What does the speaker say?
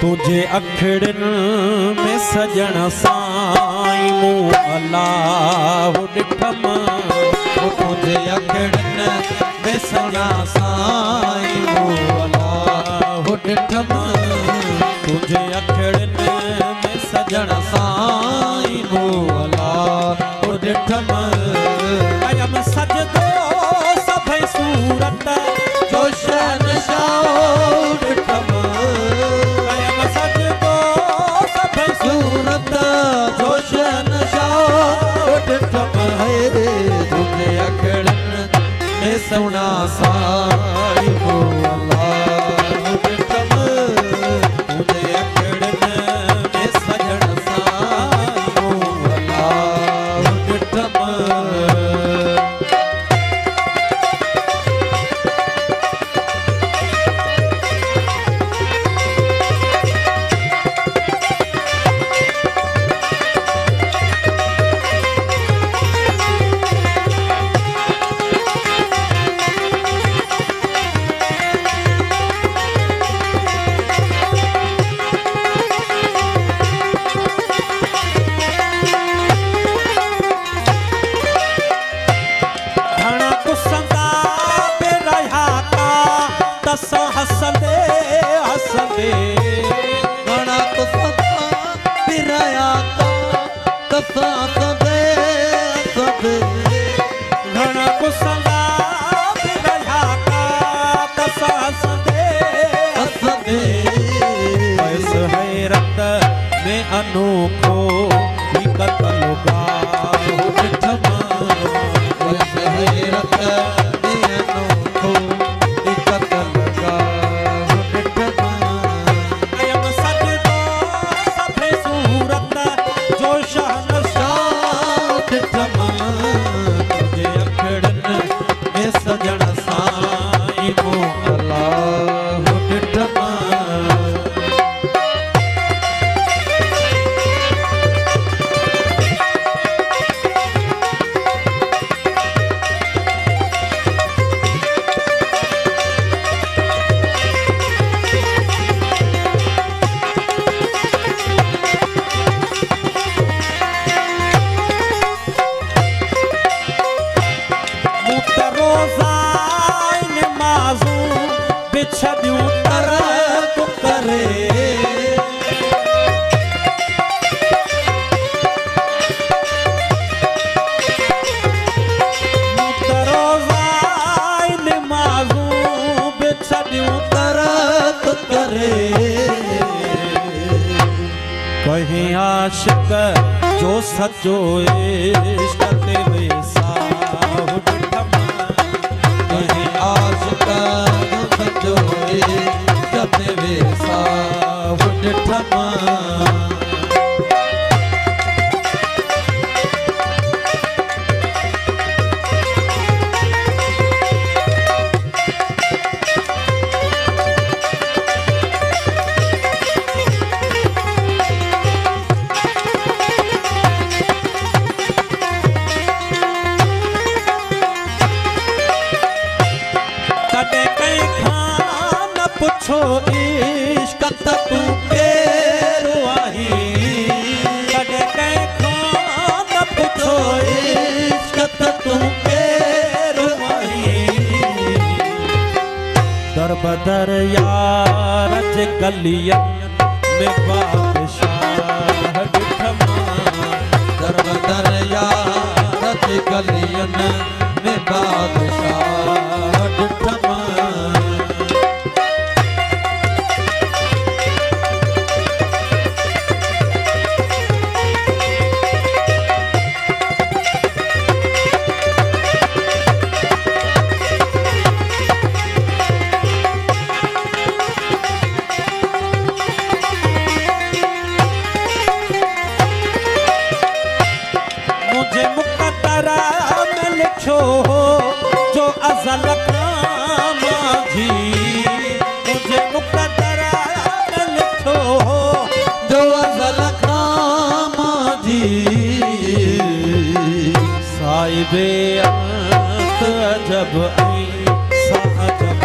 तुझे अखड़न में सजन साईं मूं अलाह ॾिठम। तुझे अखड़न में सजन साईं मूं अलाह ॾिठम। तुझे अखड़न में सजन साईं मूं अलाह ॾिठम। कयम सजदो सभई सूरत जो शहनशाह ॾिठम। सूरत जो शहनशाह ॾिठम है। तुझे अखड़न में सोना साईं मूं अलाह ॾिठम। तुझे अखड़न में सजन साईं मूं अलाह ॾिठम। हसंदे हसंदे घणा तो सदा पिराया का तसा हसंदे हसंदे। घणा को सदा पिराया का तसा हसंदे हसंदे। इस हैरत में अनोखो ही कत्ल गाह ॾिठम। इस हैरत में अनोखो ही कत्ल गाह ॾिठम। कयम सजदो सभई सूरत जो शहनशाह ॾिठम। तुझे अखड़न में सजन साईं मूं अलाह ॾिठम। छॾियूं तरक करे रोज़ाई निमाज़ूं बि छॾियूं तरक करे। कहीं आशिक जो सचो इश्क ते वेसाह ॾिठम। कहीं आशिक जो इश्क ते वेसाह ॾिठम। पुछो इश्क त तूं केरो आहीं। कॾहिं कंहिंखां न पुछो इश्क त तूं केरो आहीं। दर बदर यार जे गलियन में बादशाह ॾिठम। दर बदर यार जे गलियन में बादशाह ॾिठम। मुझे मुक़द्दर में लिखो जो अज़ल खां माझी। मुझे मुक़द्दर में लिखो जो अज़ल खां माझी। साहिबे अंत अजब ऐं साहब